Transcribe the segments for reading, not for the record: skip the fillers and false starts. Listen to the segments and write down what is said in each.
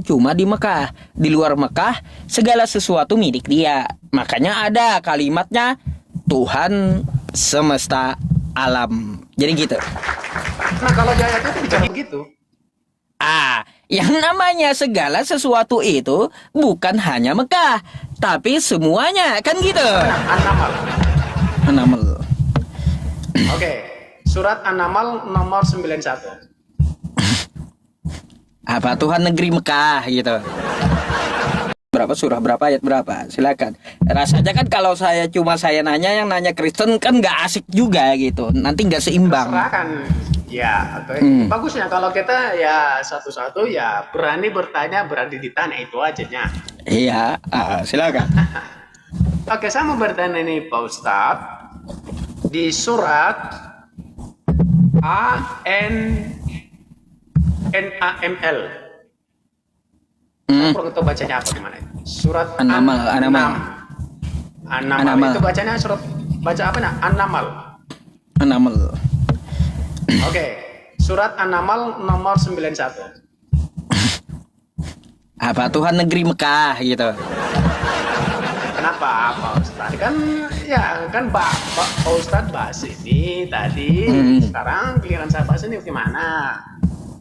cuma di Mekah. Di luar Mekah, segala sesuatu milik dia. Makanya ada kalimatnya Tuhan semesta alam. Jadi gitu. Nah, kalau di ayat itu bicara begitu. Yang namanya segala sesuatu itu bukan hanya Mekah, tapi semuanya, kan gitu. An-Naml. An-Naml. Oke. Surat An-Naml nomor 91. Apa Tuhan negeri Mekah gitu. Berapa surah, berapa ayat berapa? Silakan. Rasanya kan kalau saya nanya, yang nanya Kristen kan nggak asik juga gitu. Nanti nggak seimbang. Terserah kan. Ya, bagusnya kalau kita ya satu-satu ya berani bertanya, berani ditanya, itu aja nya. Iya, silakan. Oke, saya mau bertanya nih Pak Ustadz. Di surat An-Naml. Saya kurang tahu bacanya apa gimana. Surat An-Naml. An-Naml. Itu bacanya surat baca apa nah? An-Naml. An-Naml. Oke. Surat An-Naml nomor 91. Apa Tuhan negeri Mekah gitu. Kenapa Pak Ustadz? Pak Ustadz bahas ini tadi. Sekarang giliran saya bahas ini gimana?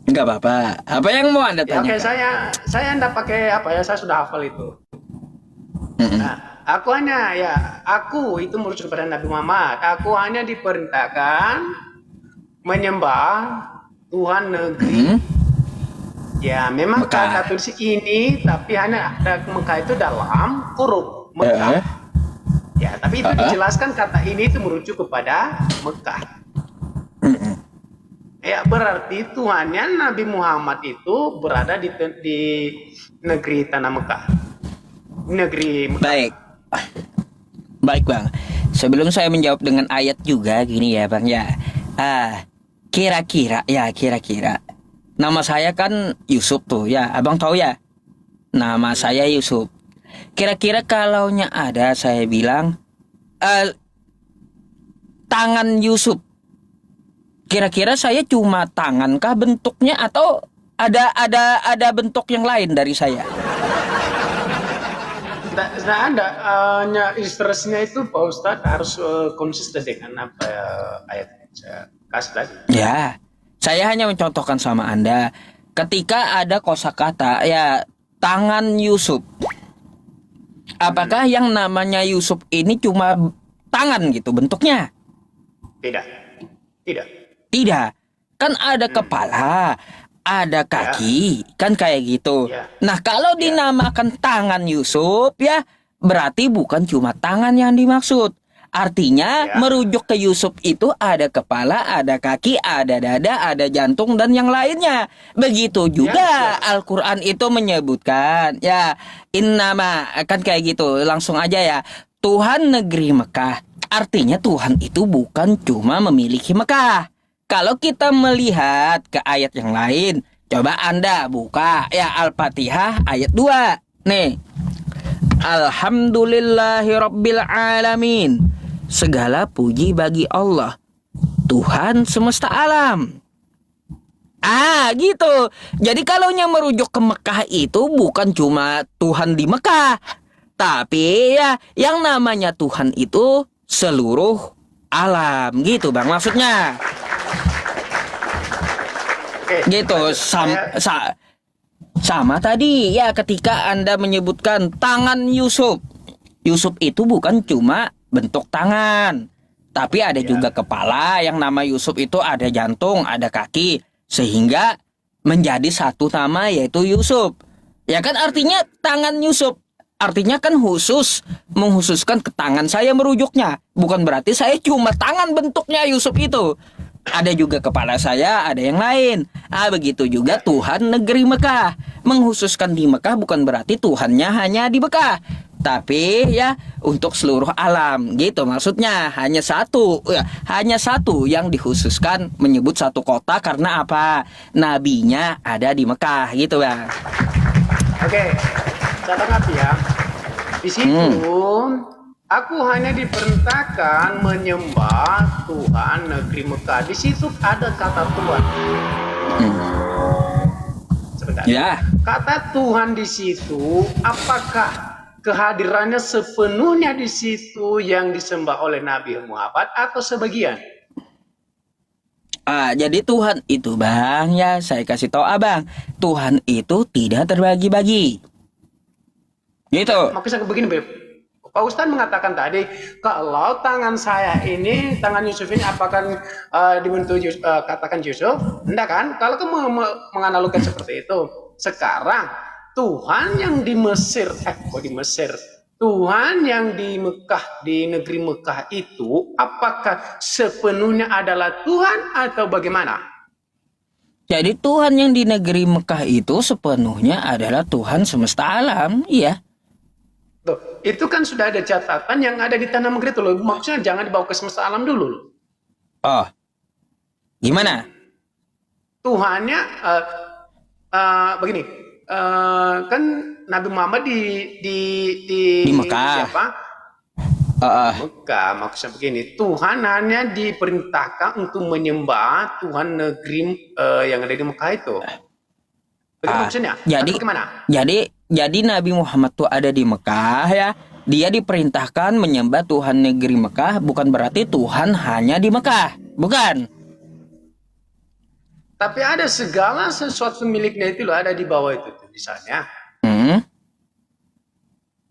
Enggak apa-apa. Apa yang mau Anda Ya, tanyakan? oke, saya enggak pakai apa ya, saya sudah hafal itu. Nah, aku itu merujuk kepada Nabi Muhammad. Aku hanya diperintahkan menyembah Tuhan negeri. Ya, memang Mekah. kata tulis ini, tapi hanya ada Mekah itu dalam huruf Mekah. Ya, tapi itu dijelaskan kata ini itu merujuk kepada Mekah. Ya, berarti Tuhannya Nabi Muhammad itu berada di negeri tanah Mekah. Negeri Mekah. Baik Bang. Sebelum saya menjawab dengan ayat juga gini ya Bang ya. Kira-kira. Nama saya kan Yusuf tuh ya. Abang tahu ya? Nama saya Yusuf. Kira-kira kalaunya ada saya bilang tangan Yusuf. Kira-kira saya cuma tangankah bentuknya atau ada bentuk yang lain dari saya? Tidak ada. Hanya instruksinya itu Pak Ustadz harus konsisten dengan apa ayat yang saya kasih tadi. Ya, saya hanya mencontohkan sama Anda. Ketika ada kosakata ya tangan Yusuf. Apakah yang namanya Yusuf ini cuma tangan gitu bentuknya? Tidak. Kan ada kepala, ada kaki, kan kayak gitu. Nah, kalau dinamakan tangan Yusuf ya, berarti bukan cuma tangan yang dimaksud. Artinya merujuk ke Yusuf itu ada kepala, ada kaki, ada dada, ada jantung dan yang lainnya. Begitu juga Al-Qur'an itu menyebutkan ya innama, kan kayak gitu. Langsung aja ya. Tuhan negeri Mekah. Artinya Tuhan itu bukan cuma memiliki Mekah. Kalau kita melihat ke ayat yang lain, coba Anda buka ya Al-Fatihah ayat 2. Nih. Alhamdulillahirabbil alamin. Segala puji bagi Allah, Tuhan semesta alam. Gitu. Jadi kalaunya merujuk ke Mekah itu bukan cuma Tuhan di Mekah, tapi ya yang namanya Tuhan itu seluruh alam gitu Bang maksudnya. Gitu. Sama tadi ya ketika Anda menyebutkan tangan Yusuf. Yusuf itu bukan cuma bentuk tangan, tapi ada juga kepala. Yang nama Yusuf itu ada jantung, ada kaki, sehingga menjadi satu nama yaitu Yusuf. Ya kan artinya tangan Yusuf. Artinya kan menghususkan ke tangan saya merujuknya. Bukan berarti saya cuma tangan bentuknya Yusuf itu. Ada juga kepala saya, ada yang lain. Begitu juga Tuhan negeri Mekah. Menghususkan di Mekah bukan berarti Tuhannya hanya di Mekah, tapi ya untuk seluruh alam gitu maksudnya. Hanya satu yang dikhususkan menyebut satu kota karena apa? Nabinya ada di Mekah gitu Bang. Oke, saya tanggapi ya. Di situ aku hanya diperintahkan menyembah Tuhan negeri Mekah. Di situ ada kata Tuhan. Seperti sebentar. Ya. Kata Tuhan di situ, apakah kehadirannya sepenuhnya di situ yang disembah oleh Nabi Muhammad atau sebagian? Jadi Tuhan itu bang, ya saya kasih tahu abang, Tuhan itu tidak terbagi-bagi. Gitu. Maksudnya begini, Beb. Pak Ustadz mengatakan tadi, kalau tangan saya ini, tangan Yusuf ini apakah dibentuk katakan Yusuf? Enggak kan? Kalau kamu menganalogikan seperti itu, sekarang Tuhan yang di Mesir, di Mesir, Tuhan yang di Mekah, di negeri Mekah itu, apakah sepenuhnya adalah Tuhan atau bagaimana? Jadi Tuhan yang di negeri Mekah itu sepenuhnya adalah Tuhan semesta alam, iya. Tuh, itu kan sudah ada catatan yang ada di tanah Megeri itu loh. Maksudnya jangan dibawa ke semesta alam dulu loh. Oh, gimana? Tuhannya begini, kan Nabi Muhammad di Mekah. siapa? Mekah. Maksudnya begini, Tuhan hanya diperintahkan untuk menyembah Tuhan negeri yang ada di Mekah itu. Begitu maksudnya? Jadi atau bagaimana? Jadi Nabi Muhammad tuh ada di Mekah ya. Dia diperintahkan menyembah Tuhan negeri Mekah, bukan berarti Tuhan hanya di Mekah, bukan. Tapi ada segala sesuatu miliknya itu loh, ada di bawah itu misalnya.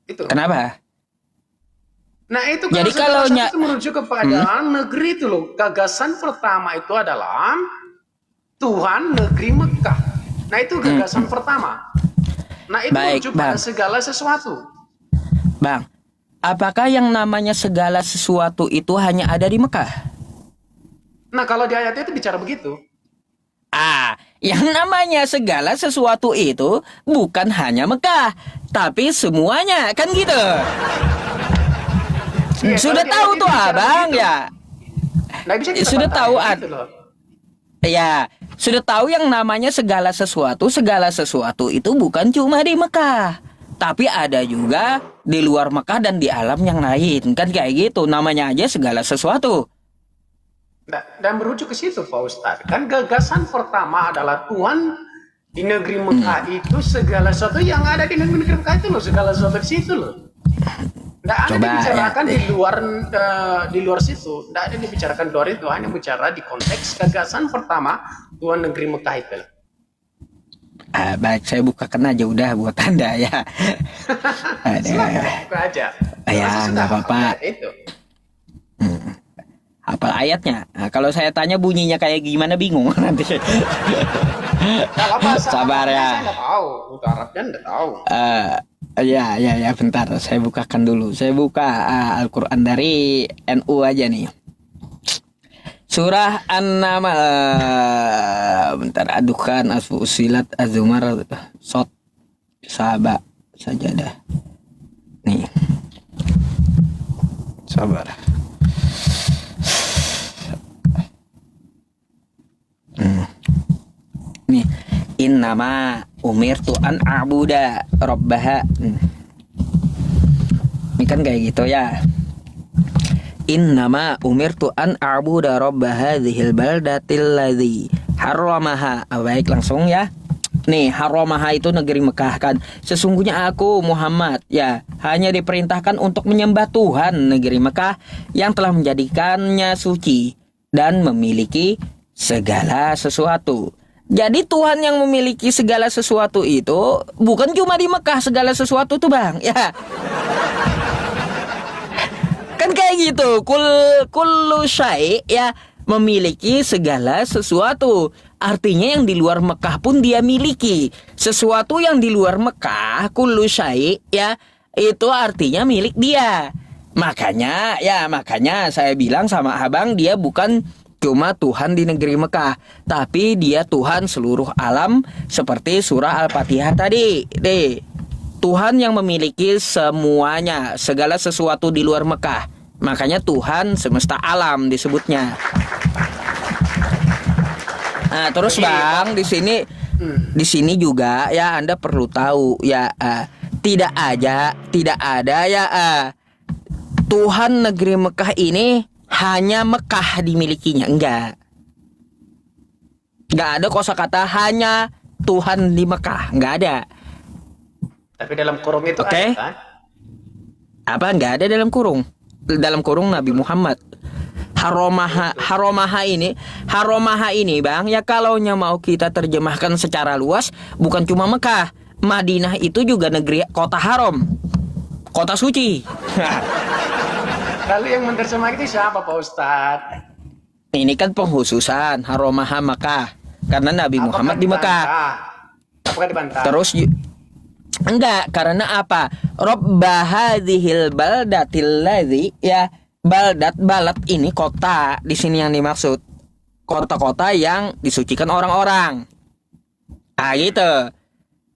Itu. Kenapa? Nah itu Jadi kalau itu merujuk kepada negeri itu loh. Gagasan pertama itu adalah Tuhan negeri Mekah. Nah itu gagasan pertama. Nah itu merujuk pada segala sesuatu. Bang, apakah yang namanya segala sesuatu itu hanya ada di Mekah? Nah kalau di ayat itu bicara begitu. Yang namanya segala sesuatu itu bukan hanya Mekah, tapi semuanya, kan gitu. Ya, sudah tahu tuh abang begitu. Ya. Nah, bisa sudah tahu gitu loh. Ya, sudah tahu yang namanya segala sesuatu itu bukan cuma di Mekah, tapi ada juga di luar Mekah dan di alam yang lain, kan kayak gitu. Namanya aja segala sesuatu. Dan merujuk ke situ Pak Ustadz. Kan gagasan pertama adalah Tuhan di negeri Mekah itu segala sesuatu yang ada di negeri Mekah itu loh, segala sesuatu di situ loh. Tidak ada dibicarakan di luar situ. Tidak ada dibicarakan luar itu. Hanya bicara di konteks gagasan pertama Tuhan negeri Mekah itu. Baik, saya bukakan aja udah buat Anda ya. Silakan buka aja. Ya, nggak apa-apa. Itu. Hafal ayatnya. Nah, kalau saya tanya bunyinya kayak gimana bingung nanti. Kalau bahasa sabar ya. Saya nggak tahu. Untuk Arabnya nggak tahu. Ya, bentar. Saya bukakan dulu. Saya buka Al-Quran dari NU aja nih. Surah An-Naml. Bentar, adukan, As-Fusilat, Az-Zumar, Sot, Saba, Sajadah. Nih. Sabar. Nih, innama umirtu an a'buda rabbaha. Ini kan kayak gitu ya. Innama umirtu an a'buda rabbaha dzil baldatil ladzi harramaha. Baik, langsung ya. Nih, harramaha itu negeri Mekah kan. Sesungguhnya aku Muhammad ya hanya diperintahkan untuk menyembah Tuhan negeri Mekah yang telah menjadikannya suci dan memiliki segala sesuatu. Jadi Tuhan yang memiliki segala sesuatu itu bukan cuma di Mekah segala sesuatu tuh bang, ya. Kan kayak gitu, kullu syai' ya memiliki segala sesuatu. Artinya yang di luar Mekah pun dia miliki. Sesuatu yang di luar Mekah, kullu syai' ya itu artinya milik dia. Makanya saya bilang sama abang dia bukan cuma Tuhan di negeri Mekah, tapi dia Tuhan seluruh alam seperti surah Al-Fatihah tadi. Tuhan yang memiliki semuanya, segala sesuatu di luar Mekah. Makanya Tuhan semesta alam disebutnya. Nah, terus bang di sini juga ya Anda perlu tahu ya tidak ada ya Tuhan negeri Mekah ini hanya Mekah dimilikinya, enggak ada kosakata hanya Tuhan di Mekah, nggak ada. Tapi dalam kurung itu Oke. ada kan? Apa nggak ada dalam kurung? Dalam kurung Nabi Muhammad. Haromaha ini bang, ya kalaunya mau kita terjemahkan secara luas, bukan cuma Mekah, Madinah itu juga negeri kota haram, kota suci. Lalu yang menerjemah itu siapa Pak Ustadz? Ini kan penghususan Haromaha Mekah, karena Nabi Muhammad di Mekah. Apakah dibantah? Terus enggak, karena apa? Robba hadhil baldatil ladzi, ya balad ini kota di sini yang dimaksud. Kota-kota yang disucikan orang-orang. Ah gitu.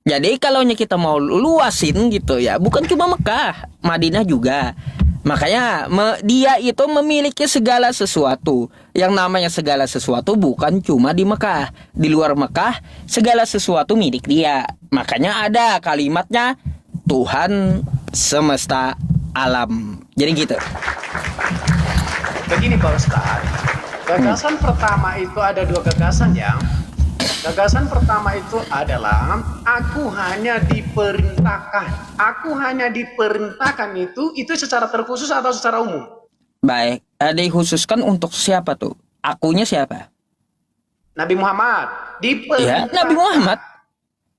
Jadi kalau kita mau luasin gitu ya, bukan cuma Mekah, Madinah juga. Makanya dia itu memiliki segala sesuatu. Yang namanya segala sesuatu bukan cuma di Mekah. Di luar Mekah, segala sesuatu milik dia. Makanya ada kalimatnya Tuhan semesta alam. Jadi gitu. Begini Pak Ustadz, gagasan pertama itu ada dua gagasan ya. Gagasan pertama itu adalah aku hanya diperintahkan. Aku hanya diperintahkan itu secara terkhusus atau secara umum? Baik, dikhususkan untuk siapa tuh? Akunya siapa? Nabi Muhammad Ya, diperintahkan. Nabi Muhammad.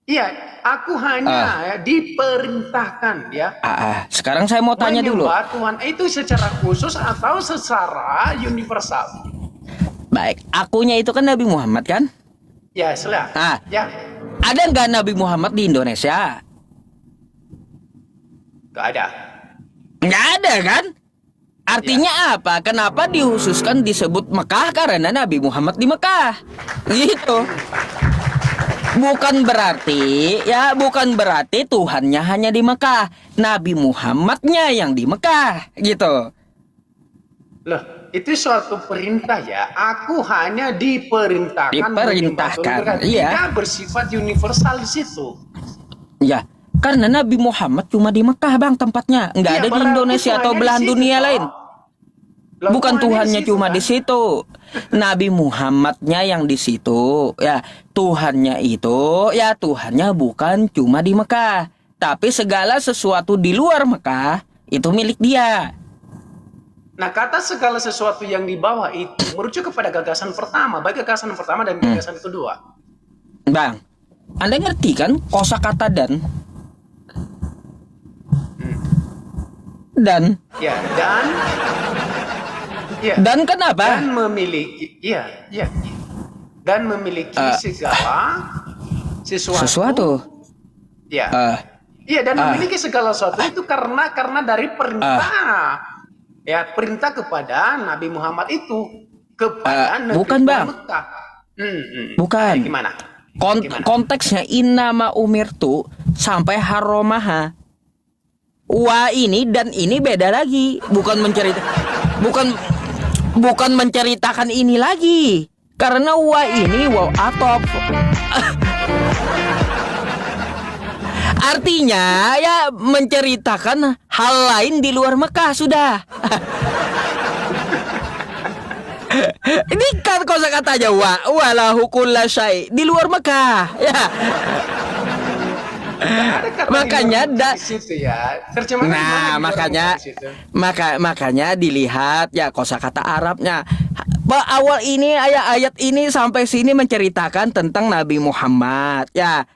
Iya, aku hanya diperintahkan ya. Sekarang saya mau tanya dulu. Menyembah Tuhan itu secara khusus atau secara universal? Baik, akunya itu kan Nabi Muhammad kan? Ya, silakan. Ya, Ada nggak Nabi Muhammad di Indonesia? nggak ada. Nggak ada kan? Artinya apa? Kenapa dikhususkan disebut Mekah? Karena Nabi Muhammad di Mekah. Gitu. Bukan berarti Tuhannya hanya di Mekah. Nabi Muhammadnya yang di Mekah. Gitu. Loh, itu suatu perintah ya. Aku hanya diperintahkan. Iya. Tidak bersifat universal di situ. Ya, karena Nabi Muhammad cuma di Mekah bang tempatnya. Nggak ada di Indonesia atau belahan dunia lain. Bukan Tuhannya cuma di situ. Nabi Muhammadnya yang di situ. Ya, Tuhannya itu, ya Tuhannya bukan cuma di Mekah. Tapi segala sesuatu di luar Mekah itu milik dia. Nah, kata segala sesuatu yang di bawah itu merujuk kepada gagasan pertama, baik gagasan pertama dan gagasan kedua. Bang, Anda ngerti kan kosakata dan? Dan? Ya, dan ya. Dan kenapa? Dan memiliki, dan memiliki segala sesuatu. Ya. Iya, dan memiliki segala sesuatu itu karena dari perintah. Ya, perintah kepada Nabi Muhammad itu kepada Nabi bukan bang. Mekah. Bukan. Gimana? Konteksnya innama umirtu sampai haromaha. Wa ini dan ini beda lagi. Bukan menceritakan ini lagi. Karena wa ini waw atop. Artinya ya menceritakan hal lain di luar Mekah sudah. Ini kan kosakatanya walahu kulla syai di luar Mekah ya. Makanya makanya dilihat ya kosakata Arabnya. Awal ini ayat ini sampai sini menceritakan tentang Nabi Muhammad ya.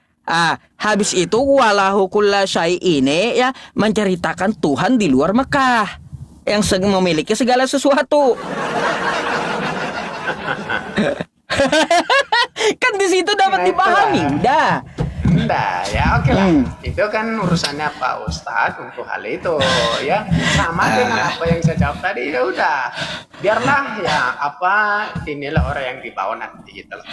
Habis itu walahu kulla syai ini ya menceritakan Tuhan di luar Mekah yang memiliki segala sesuatu. Kan di situ dapat dipahami udah. Nah, ya oke lah. Itu kan urusannya Pak Ustadz untuk hal itu ya. Sama dengan apa yang saya jawab tadi ya udah. Biarlah ya inilah orang yang dibawa nanti gitu loh.